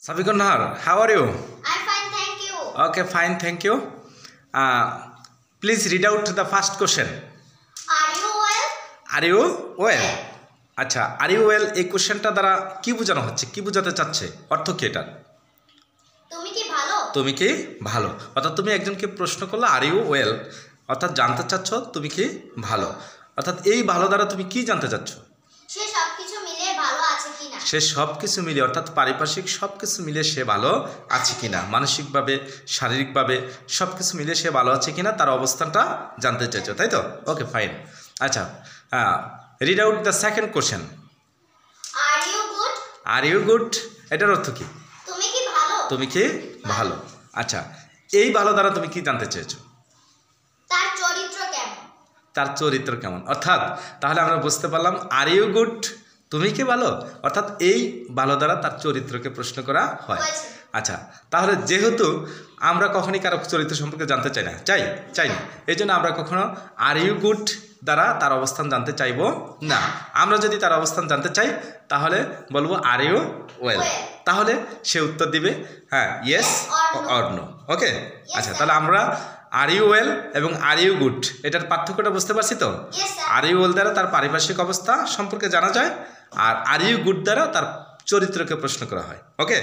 Safikun Nahar, how are you? I'm fine, thank you. Okay, fine, thank you. Please read out the first question. Are you well? Are you well? আচ্ছা, are you well এই কোশ্চেনটা দ্বারা কি বোঝানো হচ্ছে, কি বোঝাতে চাচ্ছে, অর্থ কি এটা? তুমি কি ভালো? তুমি কি ভালো, অর্থাৎ তুমি একজনকে প্রশ্ন করলে আর ইউ ওয়েল, অর্থাৎ জানতে চাচ্ছ তুমি কি ভালো, অর্থাৎ এই ভালো দ্বারা তুমি কি জানতে চাচ্ছ? সে সবকিছু মিলিয়ে ভালো আছে কিনা? সে সব কিছু মিলিয়ে, অর্থাৎ পারিপার্শ্বিক সব কিছু মিলিয়ে সে ভালো আছে কিনা, মানসিকভাবে শারীরিকভাবে সব কিছু মিলিয়ে সে ভালো আছে কিনা তার অবস্থানটা জানতে চাইছো, তাই তো? Okay, fine. আচ্ছা, read out the second question. Are you good? Are you good এটার অর্থ কি? তুমি কি ভালো? তুমি কি ভালো। আচ্ছা, এই ভালো দ্বারা তুমি কি জানতে চেয়েছো? তার চরিত্র কেমন? তার চরিত্র কেমন, অর্থাৎ তাহলে আমরা বুঝতে পারলাম আর ইউ গুড তুমি কি ভালো, অর্থাৎ এই ভালো দ্বারা তার চরিত্রকে প্রশ্ন করা হয়। আচ্ছা, তাহলে যেহেতু আমরা কখনই কারো চরিত্র সম্পর্কে জানতে চাই না, চাই না, এই জন্য আমরা কখনো আর ইউ গুড দ্বারা তার অবস্থান জানতে চাইব না। আমরা যদি তার অবস্থান জানতে চাই তাহলে বলবো আর ইউ ওয়েল, তাহলে সে উত্তর দিবে হ্যাঁ ইয়েস অর নো। ওকে, আচ্ছা, তাহলে আমরা আর ইউ ওয়েল এবং আর ইউ গুড এটার পার্থক্যটা বুঝতে পারছি তো? আর ইউ ওয়েল দ্বারা তার পারিপার্শ্বিক অবস্থা সম্পর্কে জানা যায়, আর ইউ গুড দ্বারা তার চরিত্রকে প্রশ্ন করা হয়। ওকে।